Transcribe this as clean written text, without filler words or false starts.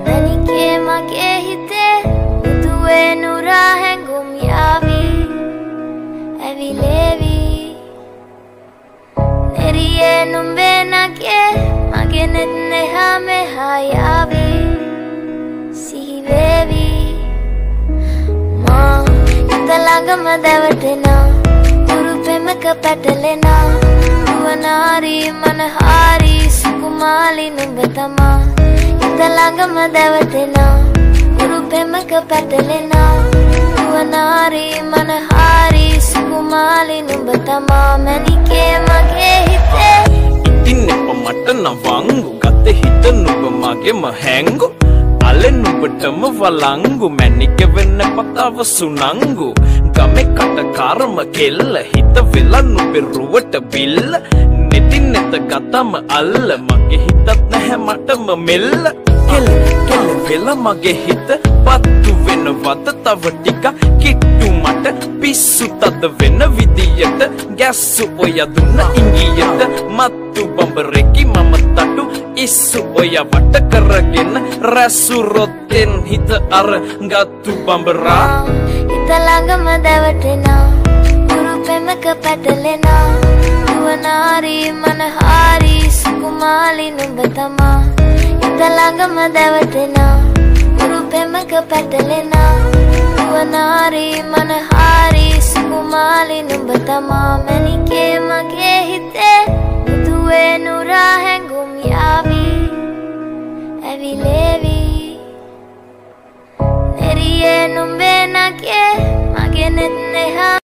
මැනිකේ මගේ හිතේ මුතුවේ නුරා හැඟුම් යාවි ඇවිලේවි නෙරියේ නුඹේ නගේ මගේ නෙත් නෙහා මෙහා යාවි සිහිවේවි මා හිත ළඟම දැවටෙනා උරුපෙමක පැටලෙනා නුවනාරි මනහාරි සුකුමාලි නුඹ තමා හිත ළඟම දැවටෙනා උරුපෙමක පැටලෙනා නුවනාරි මනහාරි සුකුමාලි නුඹ තමා මැනිකේ මගේ හිතේ ඉතින් එප මට නවංගු ගත හිත නුඹ මගේම හැංගු අලෙ නුඹටම වලංගු මැනික වෙන්න පතාව සුනංගු ගමේ කටකාරම කෙල්ල හිත වෙලා නුඹේ රුවට බිල්ල නෙතින් නෙත ගතම අල්ල මගේ හිතත් නැහැ මටම මෙල්ල කෙල කෙල වෙලා මගේ හිත පත්තු වෙනවද තව ටික කිට්ටු මට පිස්සු තද වෙන විදියට ගැස්සු ඔය දුන්න ඉංගියට මත්තු බඹරෙකි මම තටු ඉස්සු ඔය වට කරගෙන රැසු රොත්තෙන් හිත අර ගත්තු බඹරා හිත ළඟම දැවටෙනා උරුපෙමක පැටලෙනා නුවනාරි මනහාරි සුකුමාලි නුඹ තමා හිත ළඟම දැවටෙනා උරුපෙමක පැටලෙනා නුවනාරි මනහාරි සුකුමාලි නුඹ තමා මැනිකේ මගේ හිතේ මුතුවේ නුරා හැඟුම් යාවි ඇවිලේවි නෙරියේ නුඹේ නගේ මගේ නෙත් නෙහා